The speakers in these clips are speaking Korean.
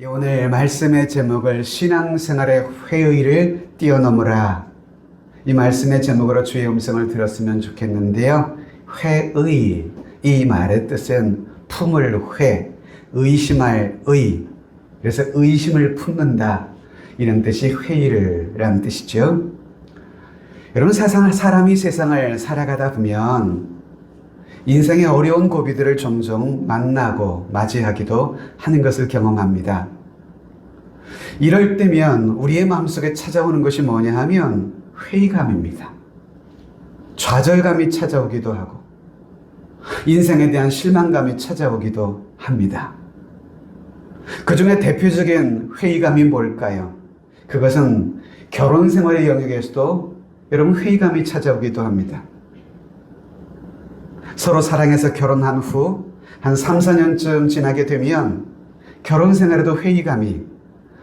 오늘 말씀의 제목을 신앙생활의 회의를 뛰어넘으라, 이 말씀의 제목으로 주의 음성을 들었으면 좋겠는데요. 회의, 이 말의 뜻은 품을 회, 의심할 의, 그래서 의심을 품는다, 이런 뜻이 회의를 라는 뜻이죠. 여러분, 사람이 세상을 살아가다 보면 인생의 어려운 고비들을 종종 만나고 맞이하기도 하는 것을 경험합니다. 이럴 때면 우리의 마음속에 찾아오는 것이 뭐냐 하면 회의감입니다. 좌절감이 찾아오기도 하고 인생에 대한 실망감이 찾아오기도 합니다. 그 중에 대표적인 회의감이 뭘까요? 그것은 결혼 생활의 영역에서도 여러분 회의감이 찾아오기도 합니다. 서로 사랑해서 결혼한 후 한 3, 4년쯤 지나게 되면 결혼 생활에도 회의감이,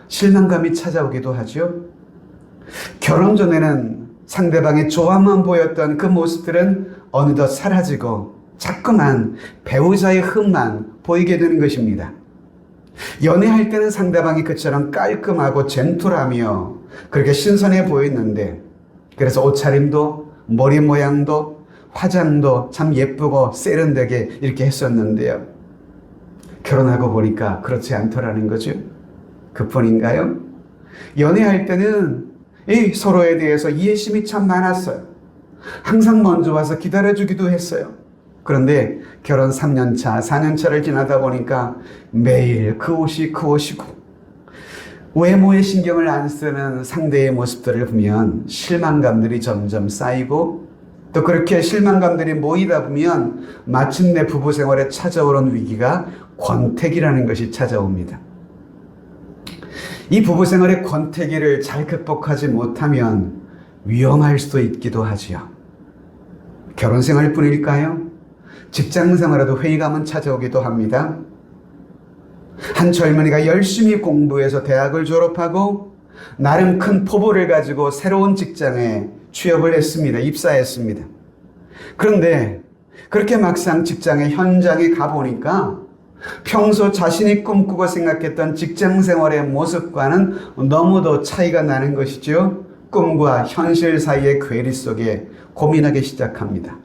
실망감이 찾아오기도 하죠. 결혼 전에는 상대방의 좋아만 보였던 그 모습들은 어느덧 사라지고 자꾸만 배우자의 흠만 보이게 되는 것입니다. 연애할 때는 상대방이 그처럼 깔끔하고 젠틀하며 그렇게 신선해 보였는데, 그래서 옷차림도 머리 모양도 화장도 참 예쁘고 세련되게 이렇게 했었는데요. 결혼하고 보니까 그렇지 않더라는 거죠. 그뿐인가요? 연애할 때는 서로에 대해서 이해심이 참 많았어요. 항상 먼저 와서 기다려주기도 했어요. 그런데 결혼 3년차, 4년차를 지나다 보니까 매일 그 옷이고 외모에 신경을 안 쓰는 상대의 모습들을 보면 실망감들이 점점 쌓이고, 또 그렇게 실망감들이 모이다 보면 마침내 부부 생활에 찾아오는 위기가 권태기라는 것이 찾아옵니다. 이 부부 생활의 권태기를 잘 극복하지 못하면 위험할 수도 있기도 하지요. 결혼 생활뿐일까요? 직장 생활에도 회의감은 찾아오기도 합니다. 한 젊은이가 열심히 공부해서 대학을 졸업하고 나름 큰 포부를 가지고 새로운 직장에 취업을 했습니다. 입사했습니다. 그런데 그렇게 막상 직장의 현장에 가보니까 평소 자신이 꿈꾸고 생각했던 직장 생활의 모습과는 너무도 차이가 나는 것이죠. 꿈과 현실 사이의 괴리 속에 고민하기 시작합니다.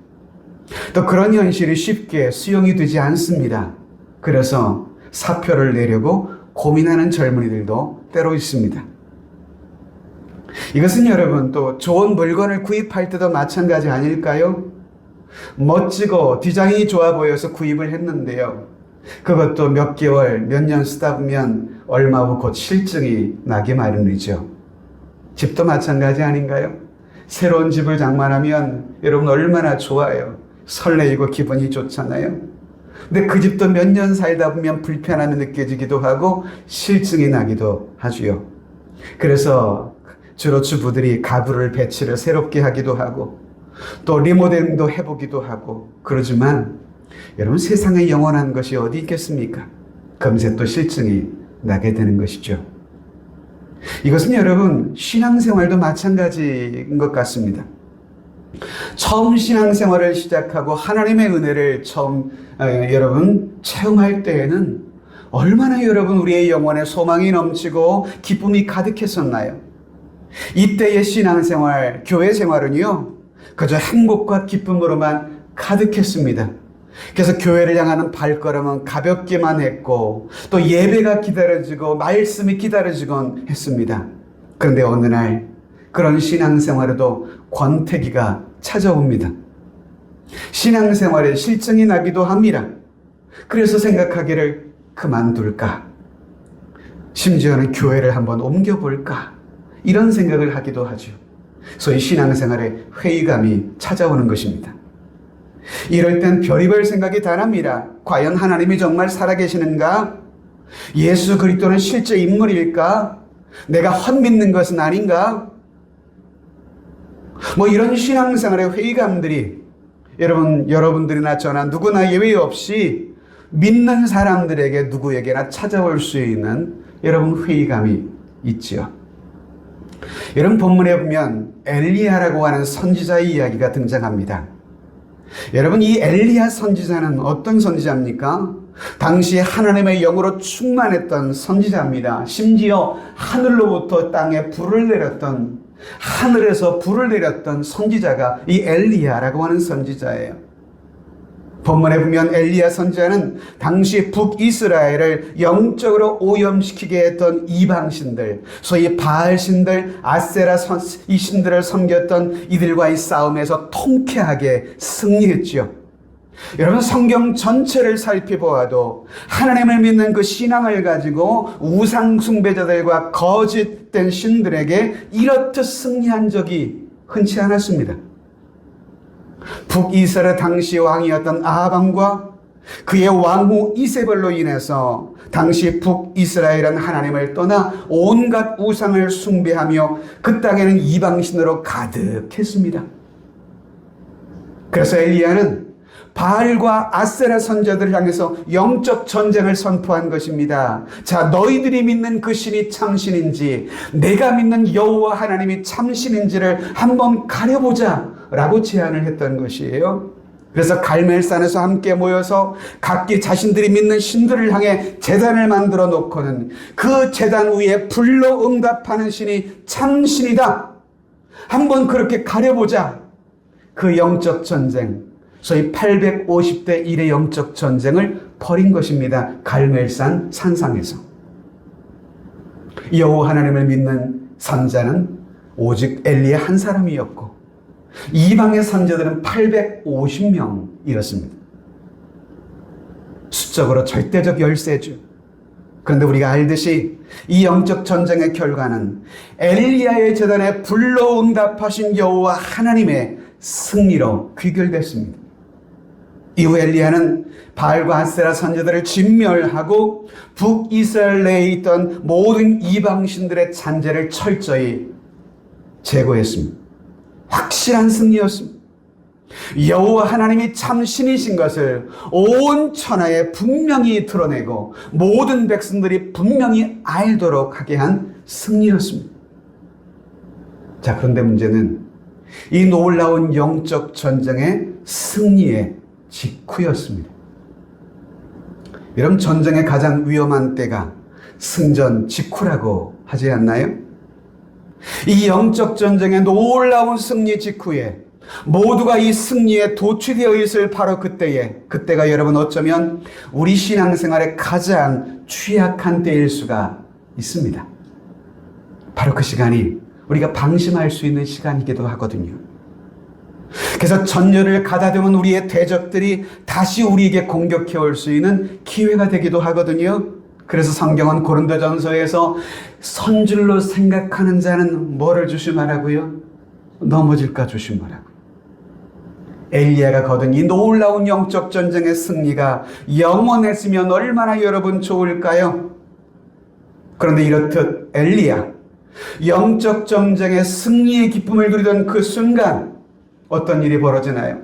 또 그런 현실이 쉽게 수용이 되지 않습니다. 그래서 사표를 내려고 고민하는 젊은이들도 때로 있습니다. 이것은 여러분, 또 좋은 물건을 구입할 때도 마찬가지 아닐까요? 멋지고 디자인이 좋아 보여서 구입을 했는데요. 그것도 몇 개월, 몇 년 쓰다 보면 얼마 후 곧 실증이 나기 마련이죠. 집도 마찬가지 아닌가요? 새로운 집을 장만하면 여러분 얼마나 좋아요. 설레이고 기분이 좋잖아요. 근데 그 집도 몇 년 살다 보면 불편함이 느껴지기도 하고 실증이 나기도 하지요. 그래서 주로 주부들이 가구를 배치를 새롭게 하기도 하고 또 리모델링도 해보기도 하고 그러지만 여러분, 세상에 영원한 것이 어디 있겠습니까? 금세 또 실증이 나게 되는 것이죠. 이것은 여러분, 신앙생활도 마찬가지인 것 같습니다. 처음 신앙생활을 시작하고 하나님의 은혜를 처음 여러분 체험할 때에는 얼마나 여러분 우리의 영혼에 소망이 넘치고 기쁨이 가득했었나요? 이때의 신앙생활, 교회 생활은요, 그저 행복과 기쁨으로만 가득했습니다. 그래서 교회를 향하는 발걸음은 가볍게만 했고 또 예배가 기다려지고 말씀이 기다려지곤 했습니다. 그런데 어느 날 그런 신앙생활에도 권태기가 찾아옵니다. 신앙생활에 실증이 나기도 합니다. 그래서 생각하기를 그만둘까? 심지어는 교회를 한번 옮겨볼까? 이런 생각을 하기도 하죠. 소위 신앙생활에 회의감이 찾아오는 것입니다. 이럴 땐 별의별 생각이 다 납니다. 과연 하나님이 정말 살아계시는가? 예수 그리스도는 실제 인물일까? 내가 헛믿는 것은 아닌가? 이런 신앙생활의 회의감들이 여러분들이나 저나 누구나 예외 없이 믿는 사람들에게 누구에게나 찾아올 수 있는 여러분 회의감이 있지요. 여러분, 본문에 보면 엘리야라고 하는 선지자의 이야기가 등장합니다. 여러분, 이 엘리야 선지자는 어떤 선지자입니까? 당시 하나님의 영으로 충만했던 선지자입니다. 심지어 하늘로부터 땅에 불을 내렸던, 하늘에서 불을 내렸던 선지자가 이 엘리야라고 하는 선지자예요. 본문에 보면 엘리야 선지자는 당시 북이스라엘을 영적으로 오염시키게 했던 이방신들, 소위 바알신들, 아세라 이 신들을 섬겼던 이들과의 싸움에서 통쾌하게 승리했지요. 여러분, 성경 전체를 살펴보아도 하나님을 믿는 그 신앙을 가지고 우상 숭배자들과 거짓된 신들에게 이렇듯 승리한 적이 흔치 않았습니다. 북이스라엘 당시 왕이었던 아합왕과 그의 왕후 이세벨로 인해서 당시 북이스라엘은 하나님을 떠나 온갖 우상을 숭배하며 그 땅에는 이방신으로 가득했습니다. 그래서 엘리야는 바알과 아세라 선지자들을 향해서 영적 전쟁을 선포한 것입니다. 자, 너희들이 믿는 그 신이 참신인지, 내가 믿는 여호와 하나님이 참신인지를 한번 가려보자 라고 제안을 했던 것이에요. 그래서 갈멜산에서 함께 모여서 각기 자신들이 믿는 신들을 향해 제단을 만들어 놓고는 그 제단 위에 불로 응답하는 신이 참신이다, 한번 그렇게 가려보자. 그 영적 전쟁, 소위 850대 1의 영적 전쟁을 벌인 것입니다. 갈멜산 산상에서. 여호와 하나님을 믿는 선자는 오직 엘리야 한 사람이었고 이방의 선자들은 850명이었습니다. 수적으로 절대적 열세죠. 그런데 우리가 알듯이 이 영적 전쟁의 결과는 엘리야의 제단에 불로 응답하신 여호와 하나님의 승리로 귀결됐습니다. 이후 엘리야는 바알과 아세라 선지자들을 진멸하고 북이스라엘 내에 있던 모든 이방신들의 잔재를 철저히 제거했습니다. 확실한 승리였습니다. 여호와 하나님이 참 신이신 것을 온 천하에 분명히 드러내고 모든 백성들이 분명히 알도록 하게 한 승리였습니다. 자, 그런데 문제는 이 놀라운 영적 전쟁의 승리의 직후였습니다. 여러분, 전쟁의 가장 위험한 때가 승전 직후라고 하지 않나요? 이 영적 전쟁의 놀라운 승리 직후에 모두가 이 승리에 도취되어 있을 바로 그때가 여러분 어쩌면 우리 신앙생활의 가장 취약한 때일 수가 있습니다. 바로 그 시간이 우리가 방심할 수 있는 시간이기도 하거든요. 그래서 전열을 가다듬은 우리의 대적들이 다시 우리에게 공격해 올 수 있는 기회가 되기도 하거든요. 그래서 성경은 고린도전서에서 선줄로 생각하는 자는 뭐를 조심하라고요? 넘어질까 조심하라고. 엘리야가 거둔 이 놀라운 영적 전쟁의 승리가 영원했으면 얼마나 여러분 좋을까요? 그런데 이렇듯 엘리야, 영적 전쟁의 승리의 기쁨을 누리던 그 순간 어떤 일이 벌어지나요?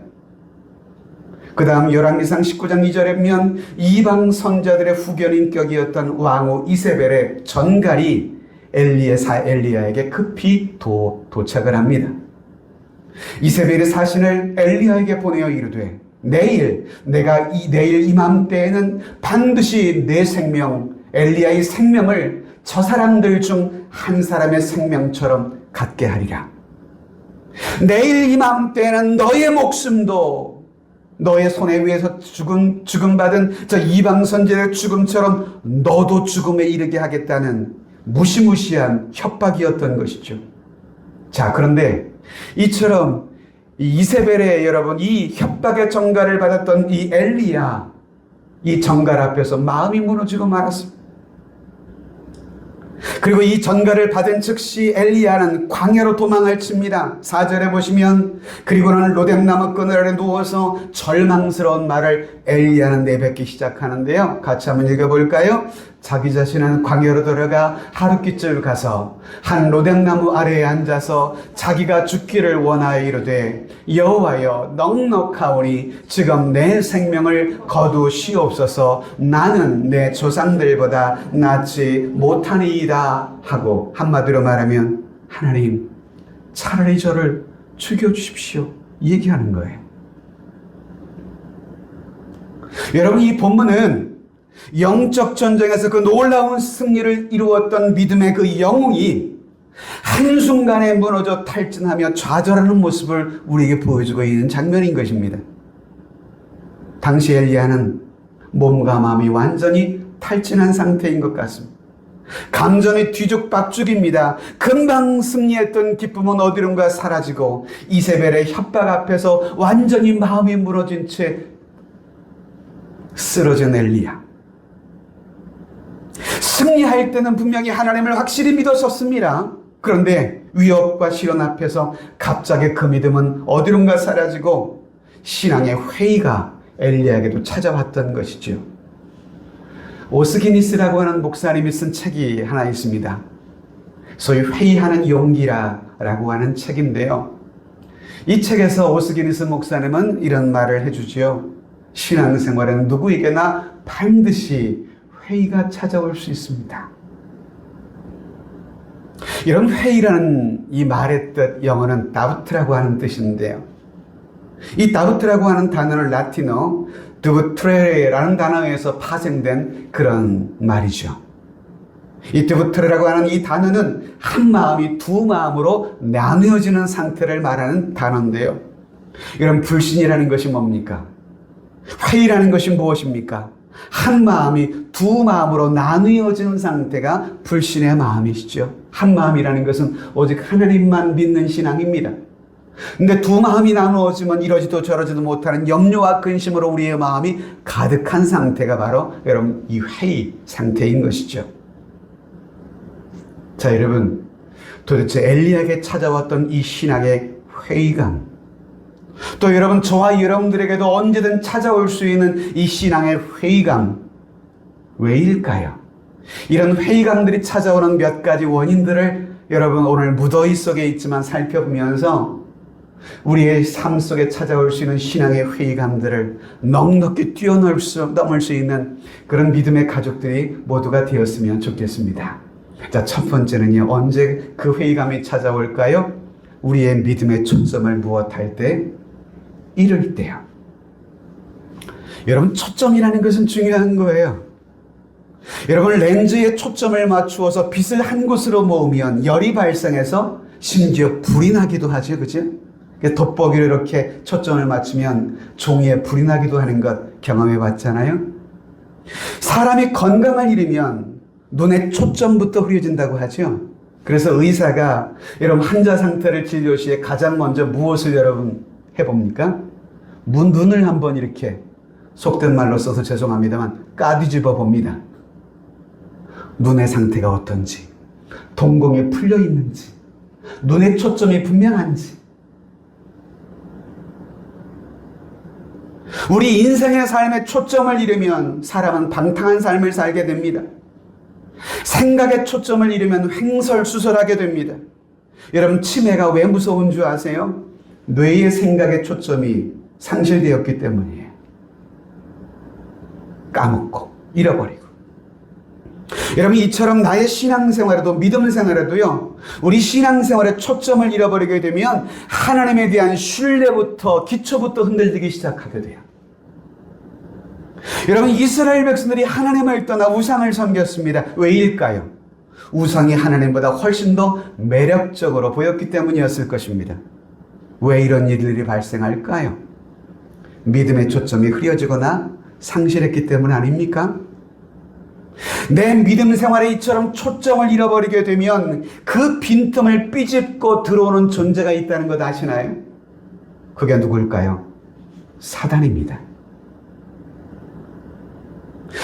그 다음 열왕기상 19장 2절에 보면 이방 선자들의 후견인격이었던 왕후 이세벨의 전갈이 엘리야에게 급히 도착을 합니다. 이세벨이 사신을 엘리야에게 보내어 이르되 내일 이맘때에는 반드시 내 생명, 엘리야의 생명을 저 사람들 중 한 사람의 생명처럼 갖게 하리라. 내일 이맘때에는 너의 목숨도 너의 손에 의해서 죽음받은 저 이방 선지자의 죽음처럼 너도 죽음에 이르게 하겠다는 무시무시한 협박이었던 것이죠. 자, 그런데 이처럼 이세벨의 여러분 이 협박의 전갈을 받았던 이 엘리야, 이 전갈 앞에서 마음이 무너지고 말았습니다. 그리고 이 전갈을 받은 즉시 엘리야는 광야로 도망을 칩니다. 4절에 보시면 그리고는 로뎀나무 그늘 아래 누워서 절망스러운 말을 엘리야는 내뱉기 시작하는데요. 같이 한번 읽어볼까요? 자기 자신은 광야로 들어가 하룻길쯤 가서 한 로뎀나무 아래에 앉아서 자기가 죽기를 원하여 이르되 여호와여 넉넉하오니 지금 내 생명을 거두시옵소서. 나는 내 조상들보다 낫지 못하니이다 하고 한마디로 말하면 하나님 차라리 저를 죽여주십시오 얘기하는 거예요. 여러분, 이 본문은 영적 전쟁에서 그 놀라운 승리를 이루었던 믿음의 그 영웅이 한순간에 무너져 탈진하며 좌절하는 모습을 우리에게 보여주고 있는 장면인 것입니다. 당시 엘리야는 몸과 마음이 완전히 탈진한 상태인 것 같습니다. 감정이 뒤죽박죽입니다. 금방 승리했던 기쁨은 어디론가 사라지고 이세벨의 협박 앞에서 완전히 마음이 무너진 채 쓰러진 엘리야. 승리할 때는 분명히 하나님을 확실히 믿었었습니다. 그런데 위협과 시련 앞에서 갑자기 그 믿음은 어디론가 사라지고 신앙의 회의가 엘리야에게도 찾아왔던 것이죠. 오스기니스라고 하는 목사님이 쓴 책이 하나 있습니다. 소위 회의하는 용기라고 하는 책인데요. 이 책에서 오스기니스 목사님은 이런 말을 해주지요. 신앙생활에는 누구에게나 반드시 회의가 찾아올 수 있습니다. 이런 회의라는 이 말의 뜻, 영어는 다우트라고 하는 뜻인데요. 이 다우트라고 하는 단어는 라틴어 드부트레라는 단어에서 파생된 그런 말이죠. 이 드부트레라고 하는 이 단어는 한 마음이 두 마음으로 나누어지는 상태를 말하는 단어인데요. 이런 불신이라는 것이 뭡니까? 회의라는 것이 무엇입니까? 한 마음이 두 마음으로 나누어지는 상태가 불신의 마음이시죠. 한 마음이라는 것은 오직 하나님만 믿는 신앙입니다. 근데 두 마음이 나누어지면 이러지도 저러지도 못하는 염려와 근심으로 우리의 마음이 가득한 상태가 바로 여러분 이 회의 상태인 것이죠. 자, 여러분, 도대체 엘리야에게 찾아왔던 이 신앙의 회의감, 또 여러분 저와 여러분들에게도 언제든 찾아올 수 있는 이 신앙의 회의감, 왜일까요? 이런 회의감들이 찾아오는 몇 가지 원인들을 여러분 오늘 무더위 속에 있지만 살펴보면서 우리의 삶 속에 찾아올 수 있는 신앙의 회의감들을 넉넉히 뛰어넘을 수 있는 그런 믿음의 가족들이 모두가 되었으면 좋겠습니다. 자, 첫 번째는요, 언제 그 회의감이 찾아올까요? 우리의 믿음의 초점을 무엇할 때? 이럴 때요. 여러분, 초점이라는 것은 중요한 거예요. 여러분, 렌즈에 초점을 맞추어서 빛을 한 곳으로 모으면 열이 발생해서 심지어 불이 나기도 하죠. 그죠? 돋보기로 이렇게 초점을 맞추면 종이에 불이 나기도 하는 것 경험해 봤잖아요. 사람이 건강을 잃으면 눈의 초점부터 흐려진다고 하죠. 그래서 의사가 여러분 환자 상태를 진료 시에 가장 먼저 무엇을 여러분 해봅니까? 눈을 한번 이렇게 속된 말로 써서 죄송합니다만 까뒤집어 봅니다. 눈의 상태가 어떤지, 동공이 풀려 있는지, 눈의 초점이 분명한지. 우리 인생의 삶의 초점을 잃으면 사람은 방탕한 삶을 살게 됩니다. 생각의 초점을 잃으면 횡설수설하게 됩니다. 여러분, 치매가 왜 무서운 줄 아세요? 뇌의 생각의 초점이 상실되었기 때문이에요. 까먹고 잃어버리고. 여러분, 이처럼 나의 신앙생활에도 믿음 생활에도요, 우리 신앙생활의 초점을 잃어버리게 되면 하나님에 대한 신뢰부터 기초부터 흔들리기 시작하게 돼요. 여러분, 이스라엘 백성들이 하나님을 떠나 우상을 섬겼습니다. 왜일까요? 우상이 하나님보다 훨씬 더 매력적으로 보였기 때문이었을 것입니다. 왜 이런 일들이 발생할까요? 믿음의 초점이 흐려지거나 상실했기 때문 아닙니까? 내 믿음 생활에 이처럼 초점을 잃어버리게 되면 그 빈틈을 삐집고 들어오는 존재가 있다는 것 아시나요? 그게 누굴까요? 사단입니다.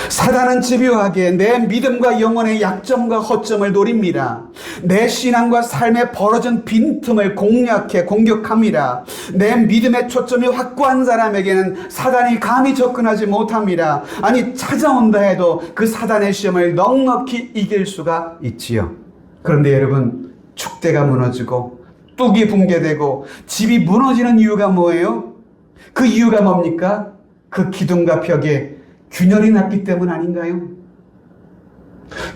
사단은 집요하게 내 믿음과 영혼의 약점과 허점을 노립니다. 내 신앙과 삶에 벌어진 빈틈을 공격합니다. 내 믿음의 초점이 확고한 사람에게는 사단이 감히 접근하지 못합니다. 아니, 찾아온다 해도 그 사단의 시험을 넉넉히 이길 수가 있지요. 그런데 여러분, 축대가 무너지고 뚝이 붕괴되고 집이 무너지는 이유가 뭐예요? 그 이유가 뭡니까? 그 기둥과 벽에 균열이 났기 때문 아닌가요?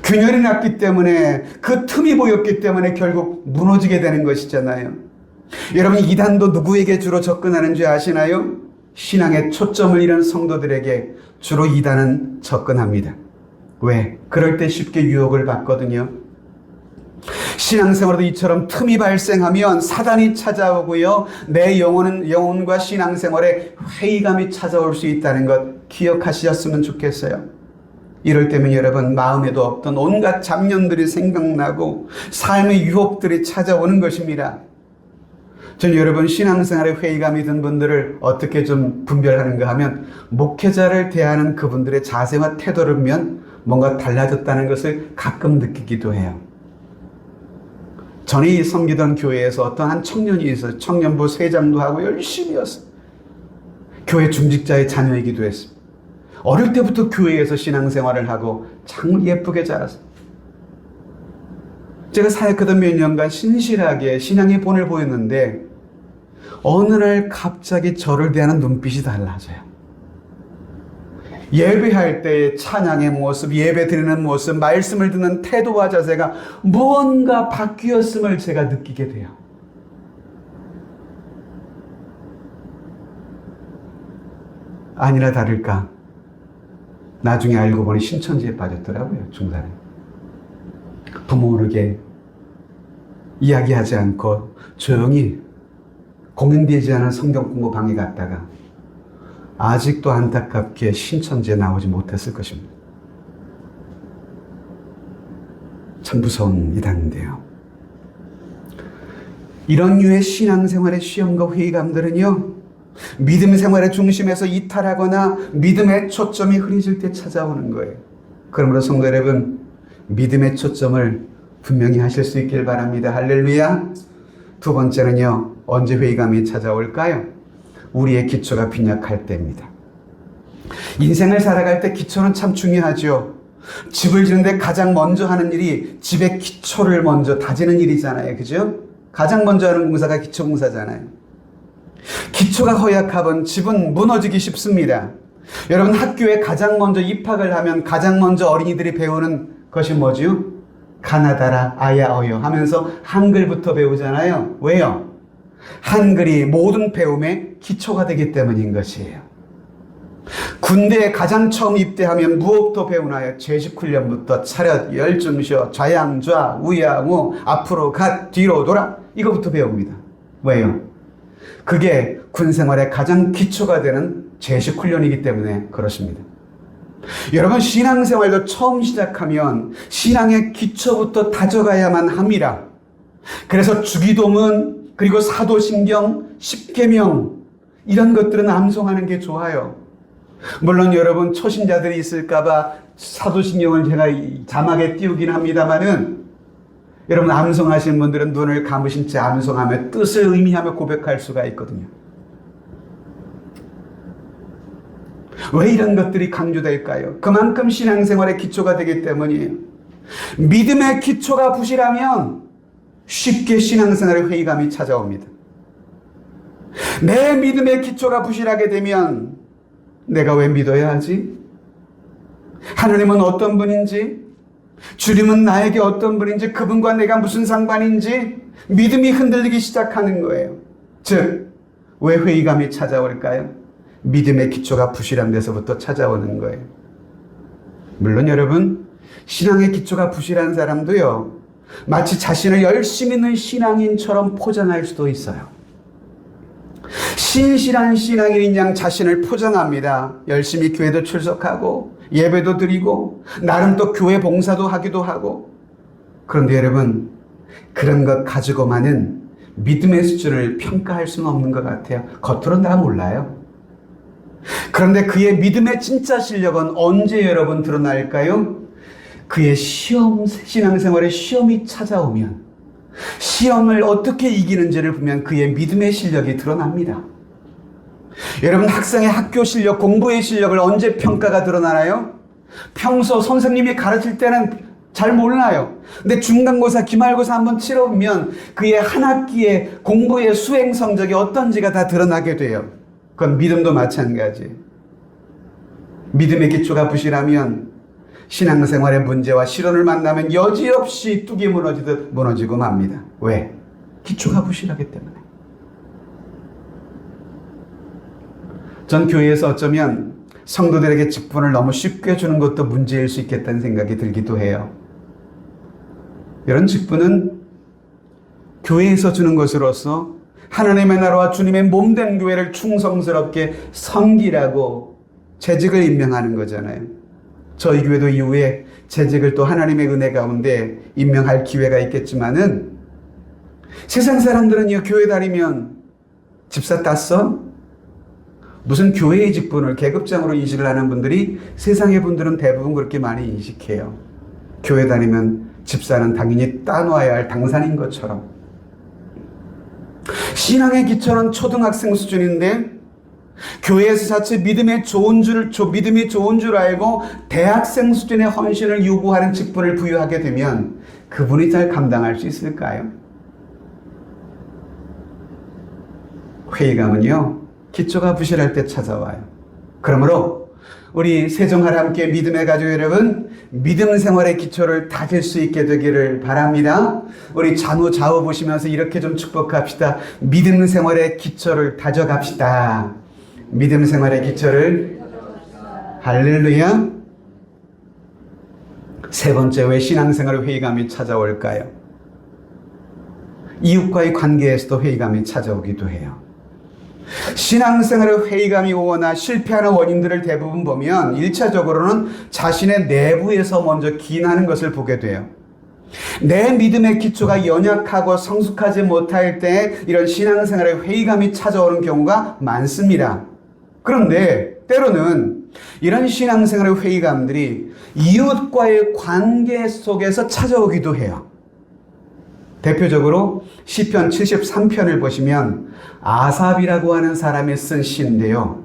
균열이 났기 때문에 그 틈이 보였기 때문에 결국 무너지게 되는 것이잖아요. 여러분, 이단도 누구에게 주로 접근하는 줄 아시나요? 신앙의 초점을 잃은 성도들에게 주로 이단은 접근합니다. 왜? 그럴 때 쉽게 유혹을 받거든요. 신앙생활도 이처럼 틈이 발생하면 사단이 찾아오고요. 내 영혼과 신앙생활에 회의감이 찾아올 수 있다는 것 기억하셨으면 좋겠어요. 이럴 때면 여러분 마음에도 없던 온갖 잡념들이 생각나고 삶의 유혹들이 찾아오는 것입니다. 전 여러분 신앙생활에 회의감이 든 분들을 어떻게 좀 분별하는가 하면 목회자를 대하는 그분들의 자세와 태도를 보면 뭔가 달라졌다는 것을 가끔 느끼기도 해요. 전에 섬기던 교회에서 어떤 한 청년이 있어요. 청년부 세장도 하고 열심히 했어요. 교회 중직자의 자녀이기도 했습니다. 어릴 때부터 교회에서 신앙생활을 하고 참 예쁘게 자랐어요. 제가 사역하던 몇 년간 신실하게 신앙의 본을 보였는데 어느 날 갑자기 저를 대하는 눈빛이 달라져요. 예배할 때의 찬양의 모습, 예배 드리는 모습, 말씀을 듣는 태도와 자세가 무언가 바뀌었음을 제가 느끼게 돼요. 아니나 다를까 나중에 알고 보니 신천지에 빠졌더라고요. 중간에 부모 모르게 이야기하지 않고 조용히 공인되지 않은 성경 공부 방에 갔다가 아직도 안타깝게 신천지에 나오지 못했을 것입니다. 참 무서운 이단인데요. 이런 류의 신앙생활의 시험과 회의감들은요, 믿음 생활의 중심에서 이탈하거나 믿음의 초점이 흐려질 때 찾아오는 거예요. 그러므로 성도 여러분, 믿음의 초점을 분명히 하실 수 있길 바랍니다. 할렐루야. 두 번째는요, 언제 회의감이 찾아올까요? 우리의 기초가 빈약할 때입니다. 인생을 살아갈 때 기초는 참 중요하죠. 집을 지는데 가장 먼저 하는 일이 집의 기초를 먼저 다지는 일이잖아요. 그죠? 가장 먼저 하는 공사가 기초공사잖아요. 기초가 허약하면 집은 무너지기 쉽습니다. 여러분 학교에 가장 먼저 입학을 하면 가장 먼저 어린이들이 배우는 것이 뭐죠? 가나다라 아야어여 하면서 한글부터 배우잖아요. 왜요? 한글이 모든 배움의 기초가 되기 때문인 것이에요. 군대에 가장 처음 입대하면 무엇부터 배우나요? 제식훈련부터 차렷, 열중셔, 좌양좌, 우양우, 앞으로 가, 뒤로 돌아 이거부터 배웁니다. 왜요? 그게 군생활의 가장 기초가 되는 제식훈련이기 때문에 그렇습니다. 여러분 신앙생활도 처음 시작하면 신앙의 기초부터 다져가야만 합니다. 그래서 주기도문 그리고 사도신경, 십계명 이런 것들은 암송하는 게 좋아요. 물론 여러분 초신자들이 있을까봐 사도신경을 제가 자막에 띄우긴 합니다만은 여러분 암송하시는 분들은 눈을 감으신 채 암송하며 뜻을 의미하며 고백할 수가 있거든요. 왜 이런 것들이 강조될까요? 그만큼 신앙생활의 기초가 되기 때문이에요. 믿음의 기초가 부실하면 쉽게 신앙생활의 회의감이 찾아옵니다. 내 믿음의 기초가 부실하게 되면 내가 왜 믿어야 하지? 하나님은 어떤 분인지, 주님은 나에게 어떤 분인지, 그분과 내가 무슨 상관인지 믿음이 흔들리기 시작하는 거예요. 즉, 왜 회의감이 찾아올까요? 믿음의 기초가 부실한 데서부터 찾아오는 거예요. 물론 여러분, 신앙의 기초가 부실한 사람도요, 마치 자신을 열심히 있는 신앙인처럼 포장할 수도 있어요. 신실한 신앙인인 양 자신을 포장합니다. 열심히 교회도 출석하고 예배도 드리고 나름 또 교회 봉사도 하기도 하고. 그런데 여러분 그런 것 가지고만은 믿음의 수준을 평가할 수는 없는 것 같아요. 겉으로는 다 몰라요. 그런데 그의 믿음의 진짜 실력은 언제 여러분 드러날까요? 그의 신앙생활에 시험이 찾아오면 시험을 어떻게 이기는지를 보면 그의 믿음의 실력이 드러납니다. 여러분 학생의 학교 실력, 공부의 실력을 언제 평가가 드러나나요? 평소 선생님이 가르칠 때는 잘 몰라요. 근데 중간고사, 기말고사 한번 치러보면 그의 한 학기의 공부의 수행 성적이 어떤지가 다 드러나게 돼요. 그건 믿음도 마찬가지. 믿음의 기초가 부실하면 신앙생활의 문제와 실언을 만나면 여지없이 뚝이 무너지듯 무너지고 맙니다. 왜? 기초가 부실하기 때문에. 전 교회에서 어쩌면 성도들에게 직분을 너무 쉽게 주는 것도 문제일 수 있겠다는 생각이 들기도 해요. 이런 직분은 교회에서 주는 것으로서 하나님의 나라와 주님의 몸된 교회를 충성스럽게 섬기라고 재직을 임명하는 거잖아요. 저희 교회도 이후에 재직을 또 하나님의 은혜 가운데 임명할 기회가 있겠지만은 세상 사람들은요, 교회 다니면 집사 땄어? 무슨 교회의 직분을 계급장으로 인식을 하는 분들이 세상의 분들은 대부분 그렇게 많이 인식해요. 교회 다니면 집사는 당연히 따놓아야 할 당산인 것처럼. 신앙의 기초는 초등학생 수준인데 교회에서 자체 믿음이 좋은 줄 알고 대학생 수준의 헌신을 요구하는 직분을 부여하게 되면 그분이 잘 감당할 수 있을까요? 회의감은요, 기초가 부실할 때 찾아와요. 그러므로 우리 세종하라 함께 믿음의 가족 여러분, 믿음 생활의 기초를 다질 수 있게 되기를 바랍니다. 우리 좌우 보시면서 이렇게 좀 축복합시다. 믿음 생활의 기초를 다져갑시다. 믿음 생활의 기초를. 할렐루야. 세 번째, 왜 신앙생활의 회의감이 찾아올까요? 이웃과의 관계에서도 회의감이 찾아오기도 해요. 신앙생활의 회의감이 오거나 실패하는 원인들을 대부분 보면 1차적으로는 자신의 내부에서 먼저 기인하는 것을 보게 돼요. 내 믿음의 기초가 연약하고 성숙하지 못할 때 이런 신앙생활의 회의감이 찾아오는 경우가 많습니다. 그런데 때로는 이런 신앙생활의 회의감들이 이웃과의 관계 속에서 찾아오기도 해요. 대표적으로 시편 73편을 보시면 아삽이라고 하는 사람이 쓴 시인데요.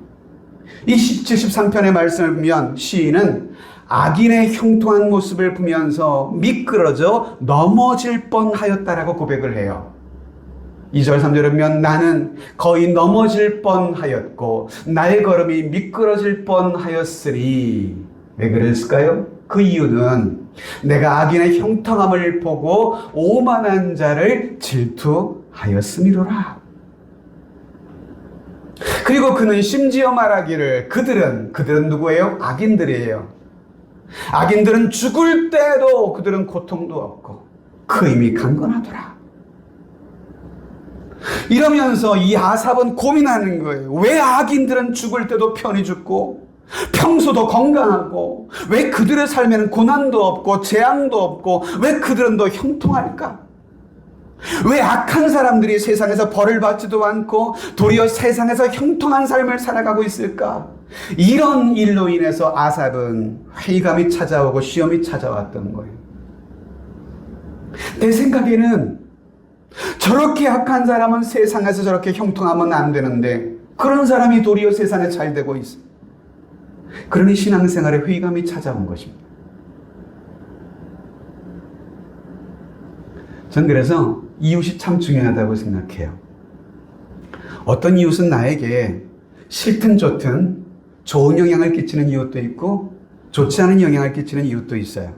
이 73편의 말씀을 보면 시인은 악인의 형통한 모습을 보면서 미끄러져 넘어질 뻔하였다라고 고백을 해요. 2절 3절을 보면 나는 거의 넘어질 뻔하였고 나의 걸음이 미끄러질 뻔하였으니. 왜 그랬을까요? 그 이유는 내가 악인의 형통함을 보고 오만한 자를 질투하였음이로라. 그리고 그는 심지어 말하기를 그들은 누구예요? 악인들이에요. 악인들은 죽을 때도 그들은 고통도 없고 그 힘이 강건하더라. 이러면서 이 아삽은 고민하는 거예요. 왜 악인들은 죽을 때도 편히 죽고 평소도 건강하고 왜 그들의 삶에는 고난도 없고 재앙도 없고 왜 그들은 더 형통할까? 왜 악한 사람들이 세상에서 벌을 받지도 않고 도리어 세상에서 형통한 삶을 살아가고 있을까? 이런 일로 인해서 아삽은 회의감이 찾아오고 시험이 찾아왔던 거예요. 내 생각에는 저렇게 악한 사람은 세상에서 저렇게 형통하면 안 되는데 그런 사람이 도리어 세상에 잘 되고 있어. 그러니 신앙생활에 회의감이 찾아온 것입니다. 전 그래서 이웃이 참 중요하다고 생각해요. 어떤 이웃은 나에게 싫든 좋든 좋은 영향을 끼치는 이웃도 있고 좋지 않은 영향을 끼치는 이웃도 있어요.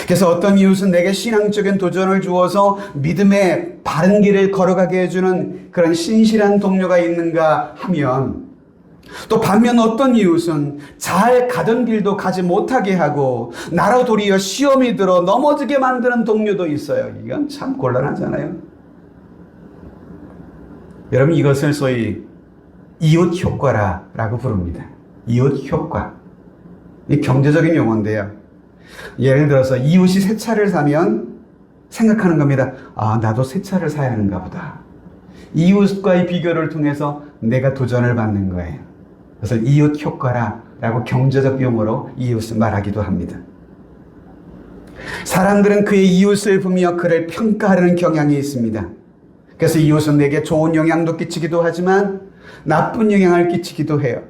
그래서 어떤 이웃은 내게 신앙적인 도전을 주어서 믿음의 바른 길을 걸어가게 해주는 그런 신실한 동료가 있는가 하면, 또 반면 어떤 이웃은 잘 가던 길도 가지 못하게 하고 나로 도리어 시험이 들어 넘어지게 만드는 동료도 있어요. 이건 참 곤란하잖아요. 여러분, 이것을 소위 이웃 효과라고 부릅니다. 이웃 효과. 이 경제적인 용어인데요. 예를 들어서 이웃이 새 차를 사면 생각하는 겁니다. 아, 나도 새 차를 사야 하는가 보다. 이웃과의 비교를 통해서 내가 도전을 받는 거예요. 그래서 이웃 효과라고 경제적 용어로 이웃을 말하기도 합니다. 사람들은 그의 이웃을 보며 그를 평가하려는 경향이 있습니다. 그래서 이웃은 내게 좋은 영향도 끼치기도 하지만 나쁜 영향을 끼치기도 해요.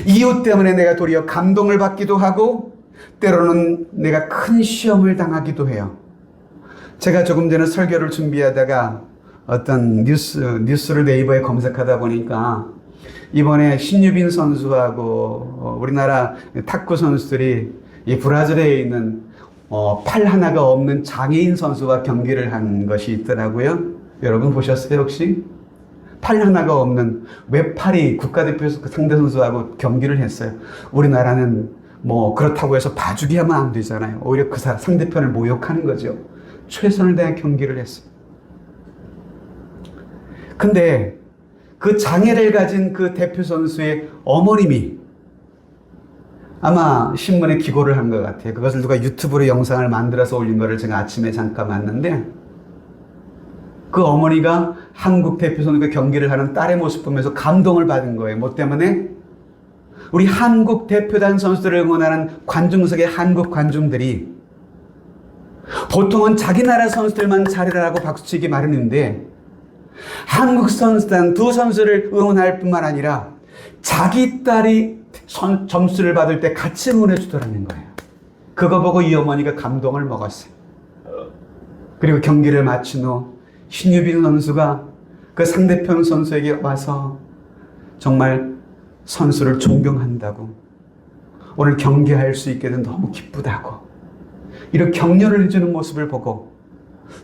이웃 때문에 내가 도리어 감동을 받기도 하고 때로는 내가 큰 시험을 당하기도 해요. 제가 조금 전에 설교를 준비하다가 어떤 뉴스를 네이버에 검색하다 보니까 이번에 신유빈 선수하고 우리나라 탁구 선수들이 이 브라질에 있는 팔 하나가 없는 장애인 선수와 경기를 한 것이 있더라고요. 여러분 보셨어요 혹시? 팔 하나가 없는 외팔이 국가대표에서 그 상대 선수하고 경기를 했어요. 우리나라는 뭐 그렇다고 해서 봐주기 하면 안 되잖아요. 오히려 그 상대편을 모욕하는 거죠. 최선을 다해 경기를 했어요. 근데 그 장애를 가진 그 대표 선수의 어머님이 아마 신문에 기고를 한 것 같아요. 그것을 누가 유튜브로 영상을 만들어서 올린 거를 제가 아침에 잠깐 봤는데, 그 어머니가 한국 대표 선수가 경기를 하는 딸의 모습 보면서 감동을 받은 거예요. 뭐 때문에? 우리 한국 대표단 선수들을 응원하는 관중석의 한국 관중들이 보통은 자기 나라 선수들만 잘해라라고 박수치기 마련인데, 한국 선수단 두 선수를 응원할 뿐만 아니라 자기 딸이 점수를 받을 때 같이 응원해 주더라는 거예요. 그거 보고 이 어머니가 감동을 먹었어요. 그리고 경기를 마친 후 신유빈 선수가 그 상대편 선수에게 와서 정말 선수를 존경한다고, 오늘 경기할 수 있게 된 너무 기쁘다고 이렇게 격려를 해주는 모습을 보고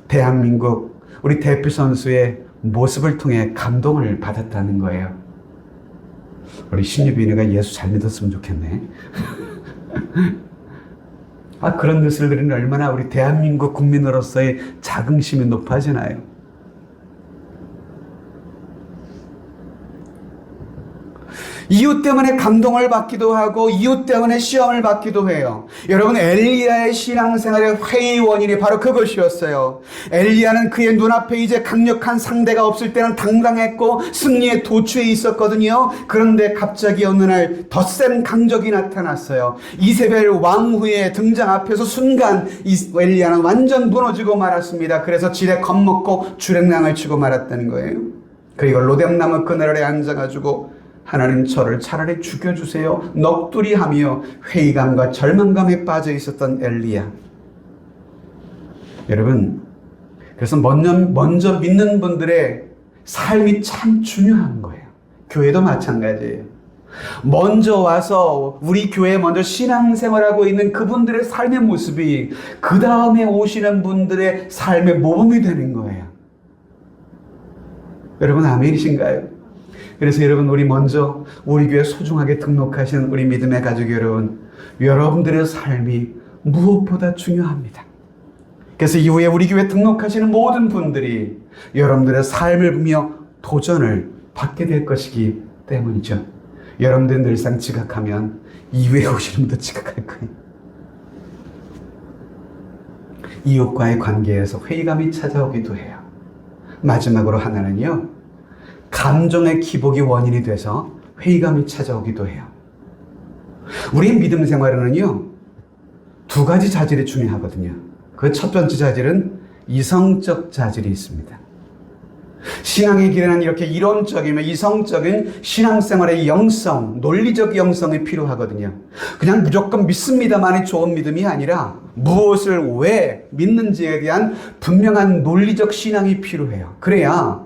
대한민국 우리 대표 선수의 모습을 통해 감동을 받았다는 거예요. 우리 신유빈이가 예수 잘 믿었으면 좋겠네. 그런 뉴스를 들으면 얼마나 우리 대한민국 국민으로서의 자긍심이 높아지나요? 이웃 때문에 감동을 받기도 하고 이웃 때문에 시험을 받기도 해요. 여러분, 엘리야의 신앙생활의 회의 원인이 바로 그것이었어요. 엘리야는 그의 눈앞에 이제 강력한 상대가 없을 때는 당당했고 승리의 도취에 있었거든요. 그런데 갑자기 어느 날 덧센 강적이 나타났어요. 이세벨 왕후의 등장 앞에서 순간 엘리야는 완전 무너지고 말았습니다. 그래서 지레 겁먹고 주랭랑을 치고 말았다는 거예요. 그리고 로뎀나무 그늘 아래 앉아가지고 하나님 저를 차라리 죽여주세요 넋두리하며 회의감과 절망감에 빠져 있었던 엘리야. 여러분, 그래서 먼저 믿는 분들의 삶이 참 중요한 거예요. 교회도 마찬가지예요. 먼저 와서 우리 교회에 먼저 신앙생활하고 있는 그분들의 삶의 모습이 그 다음에 오시는 분들의 삶의 모범이 되는 거예요. 여러분, 아멘이신가요? 그래서 여러분, 우리 먼저 우리 교회 소중하게 등록하신 우리 믿음의 가족 여러분, 여러분들의 삶이 무엇보다 중요합니다. 그래서 이후에 우리 교회 등록하시는 모든 분들이 여러분들의 삶을 보며 도전을 받게 될 것이기 때문이죠. 여러분들 늘상 지각하면 이후에 오시는 분도 지각할 거예요. 이웃과의 관계에서 회의감이 찾아오기도 해요. 마지막으로 하나는요, 감정의 기복이 원인이 돼서 회의감이 찾아오기도 해요. 우리의 믿음 생활에는요, 두 가지 자질이 중요하거든요. 그 첫 번째 자질은 이성적 자질이 있습니다. 신앙의 길에는 이렇게 이론적이며 이성적인 신앙생활의 영성, 논리적 영성이 필요하거든요. 그냥 무조건 믿습니다만이 좋은 믿음이 아니라 무엇을 왜 믿는지에 대한 분명한 논리적 신앙이 필요해요. 그래야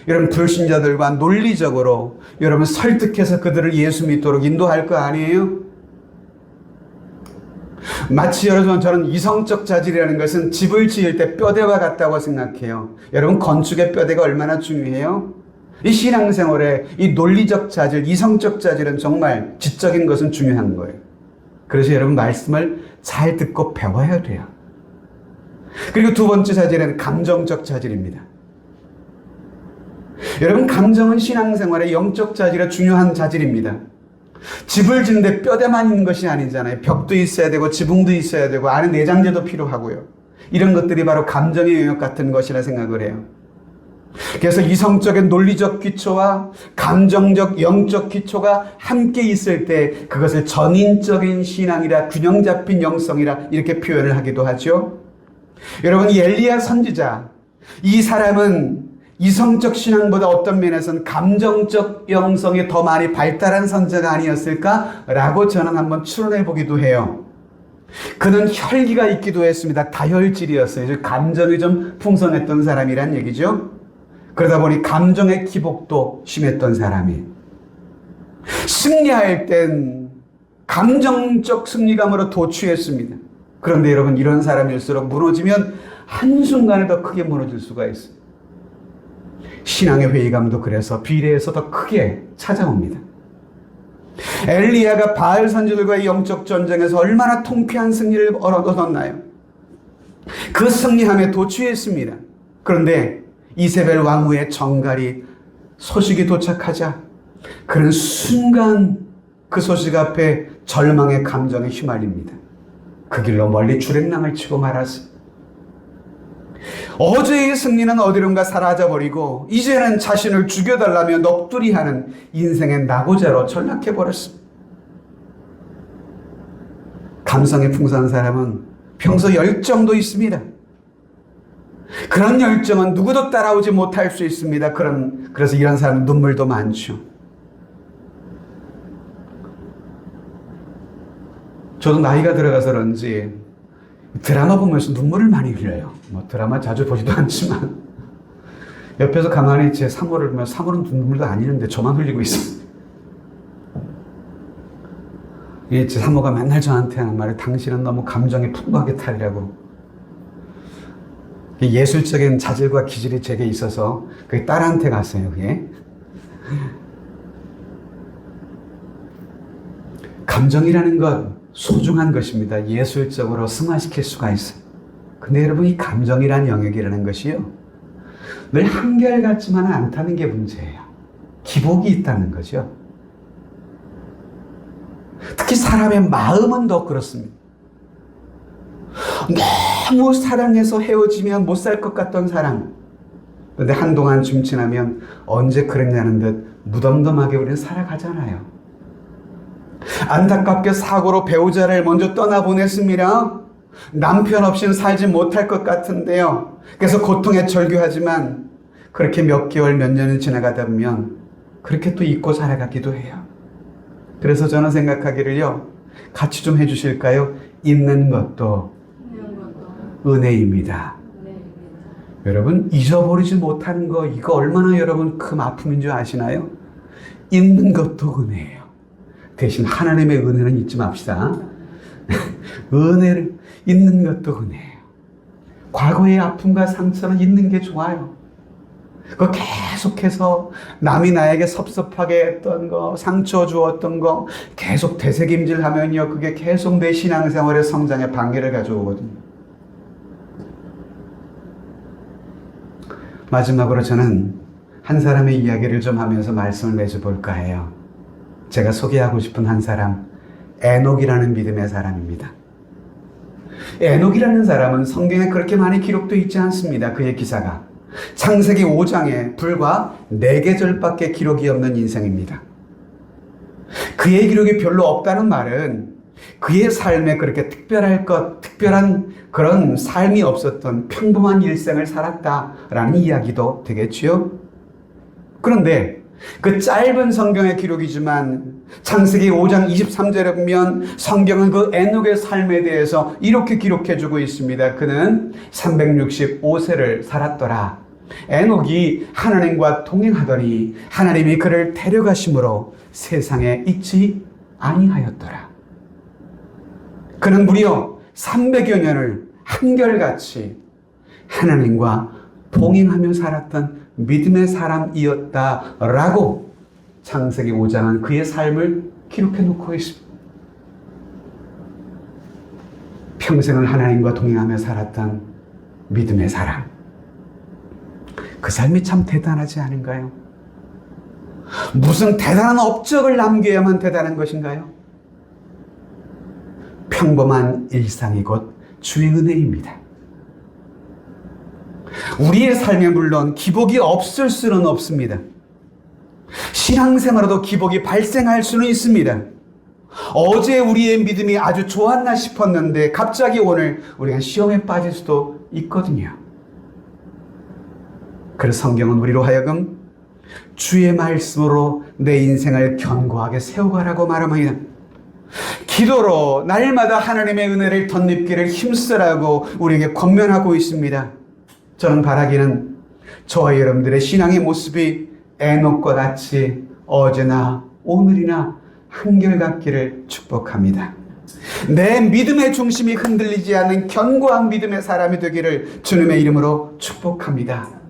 여러분, 불신자들과 논리적으로 여러분 설득해서 그들을 예수 믿도록 인도할 거 아니에요? 마치 여러분, 저는 이성적 자질이라는 것은 집을 지을 때 뼈대와 같다고 생각해요. 여러분, 건축의 뼈대가 얼마나 중요해요? 이 신앙생활에 이 논리적 자질, 이성적 자질은 정말 지적인 것은 중요한 거예요. 그래서 여러분, 말씀을 잘 듣고 배워야 돼요. 그리고 두 번째 자질은 감정적 자질입니다. 여러분, 감정은 신앙생활의 영적 자질의 중요한 자질입니다. 집을 짓는데 뼈대만 있는 것이 아니잖아요. 벽도 있어야 되고 지붕도 있어야 되고 안에 내장재도 필요하고요. 이런 것들이 바로 감정의 영역 같은 것이라 생각을 해요. 그래서 이성적인 논리적 기초와 감정적 영적 기초가 함께 있을 때 그것을 전인적인 신앙이라, 균형 잡힌 영성이라 이렇게 표현을 하기도 하죠. 여러분, 이 엘리야 선지자, 이 사람은 이성적 신앙보다 어떤 면에서는 감정적 영성이 더 많이 발달한 선지자가 아니었을까라고 저는 한번 추론해 보기도 해요. 그는 혈기가 있기도 했습니다. 다혈질이었어요. 감정이 좀 풍성했던 사람이란 얘기죠. 그러다 보니 감정의 기복도 심했던 사람이, 승리할 땐 감정적 승리감으로 도취했습니다. 그런데 여러분, 이런 사람일수록 무너지면 한순간에 더 크게 무너질 수가 있어요. 신앙의 회의감도 그래서 비례해서 더 크게 찾아옵니다. 엘리야가 바알 선지들과의 영적 전쟁에서 얼마나 통쾌한 승리를 얻었나요? 그 승리함에 도취했습니다. 그런데 이세벨 왕후의 정갈이 소식이 도착하자 그는 순간 그 소식 앞에 절망의 감정에 휘말립니다. 그 길로 멀리 주랭랑을 치고 말았습니다. 어제의 승리는 어디론가 사라져버리고 이제는 자신을 죽여달라며 넋두리하는 인생의 낙오자로 전락해버렸습니다. 감성이 풍성한 사람은 평소 열정도 있습니다. 그런 열정은 누구도 따라오지 못할 수 있습니다. 그래서 이런 사람은 눈물도 많죠. 저도 나이가 들어가서 그런지 드라마 보면서 눈물을 많이 흘려요. 드라마 자주 보지도 않지만 옆에서 가만히 제 사모를 보면 사모는 눈물도 아니는데 저만 흘리고 있어요. 제 사모가 맨날 저한테 하는 말이 당신은 너무 감정이 풍부하게 탈이라고. 예술적인 자질과 기질이 제게 있어서 그게 딸한테 갔어요. 그게. 감정이라는 것 소중한 것입니다. 예술적으로 승화시킬 수가 있어요. 근데 여러분, 이 감정이라는 영역이라는 것이요, 늘 한결같지만은 않다는 게 문제예요. 기복이 있다는 거죠. 특히 사람의 마음은 더 그렇습니다. 너무 사랑해서 헤어지면 못 살 것 같던 사람, 그런데 한동안 좀 지나면 언제 그랬냐는 듯 무덤덤하게 우리는 살아가잖아요. 안타깝게 사고로 배우자를 먼저 떠나보냈습니다. 남편 없이는 살지 못할 것 같은데요. 그래서 고통에 절규하지만 그렇게 몇 개월, 몇 년이 지나가다 보면 그렇게 또 잊고 살아가기도 해요. 그래서 저는 생각하기를요, 같이 좀 해주실까요? 잊는 것도 은혜입니다. 여러분, 잊어버리지 못하는 거, 이거 얼마나 여러분 큰 아픔인 줄 아시나요? 잊는 것도 은혜예요. 대신 하나님의 은혜는 잊지 맙시다. 은혜를 잊는 것도 은혜예요. 과거의 아픔과 상처는 잊는 게 좋아요. 그거 계속해서 남이 나에게 섭섭하게 했던 거, 상처 주었던 거 계속 되새김질하면요, 그게 계속 내 신앙생활의 성장에 방해를 가져오거든요. 마지막으로 저는 한 사람의 이야기를 좀 하면서 말씀을 맺어볼까 해요. 제가 소개하고 싶은 한 사람, 에녹이라는 믿음의 사람입니다. 에녹이라는 사람은 성경에 그렇게 많이 기록되어 있지 않습니다. 그의 기사가 창세기 5장에 불과 4계절밖에 기록이 없는 인생입니다. 그의 기록이 별로 없다는 말은 그의 삶에 그렇게 특별한 그런 삶이 없었던 평범한 일생을 살았다라는 이야기도 되겠지요. 그런데 그 짧은 성경의 기록이지만 창세기 5장 23절에 보면 성경은 그 에녹의 삶에 대해서 이렇게 기록해주고 있습니다. 그는 365세를 살았더라. 에녹이 하나님과 동행하더니 하나님이 그를 데려가심으로 세상에 있지 아니하였더라. 그는 무려 300여 년을 한결같이 하나님과 동행하며 살았던 믿음의 사람이었다라고 창세기 5장은 그의 삶을 기록해 놓고 있습니다. 평생을 하나님과 동행하며 살았던 믿음의 사람. 그 삶이 참 대단하지 않은가요? 무슨 대단한 업적을 남겨야만 대단한 것인가요? 평범한 일상이 곧 주의 은혜입니다. 우리의 삶에 물론 기복이 없을 수는 없습니다. 신앙생활에도 기복이 발생할 수는 있습니다. 어제 우리의 믿음이 아주 좋았나 싶었는데 갑자기 오늘 우리가 시험에 빠질 수도 있거든요. 그래서 성경은 우리로 하여금 주의 말씀으로 내 인생을 견고하게 세워가라고 말합니다. 기도로 날마다 하나님의 은혜를 덧입기를 힘쓰라고 우리에게 권면하고 있습니다. 저는 바라기는 저와 여러분들의 신앙의 모습이 에녹과 같이 어제나 오늘이나 한결같기를 축복합니다. 내 믿음의 중심이 흔들리지 않는 견고한 믿음의 사람이 되기를 주님의 이름으로 축복합니다.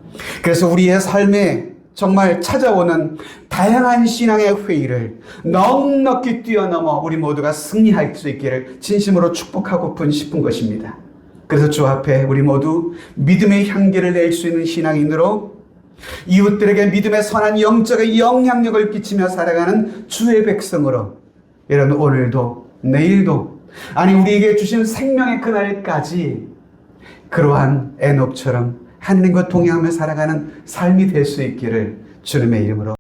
그래서 우리의 삶에 정말 찾아오는 다양한 신앙의 회의를 넉넉히 뛰어넘어 우리 모두가 승리할 수 있기를 진심으로 축복하고픈 싶은 것입니다. 그래서 주 앞에 우리 모두 믿음의 향기를 낼 수 있는 신앙인으로 이웃들에게 믿음의 선한 영적인 영향력을 끼치며 살아가는 주의 백성으로 여러분 오늘도 내일도 아니 우리에게 주신 생명의 그날까지 그러한 에녹처럼 하느님과 동행하며 살아가는 삶이 될 수 있기를 주님의 이름으로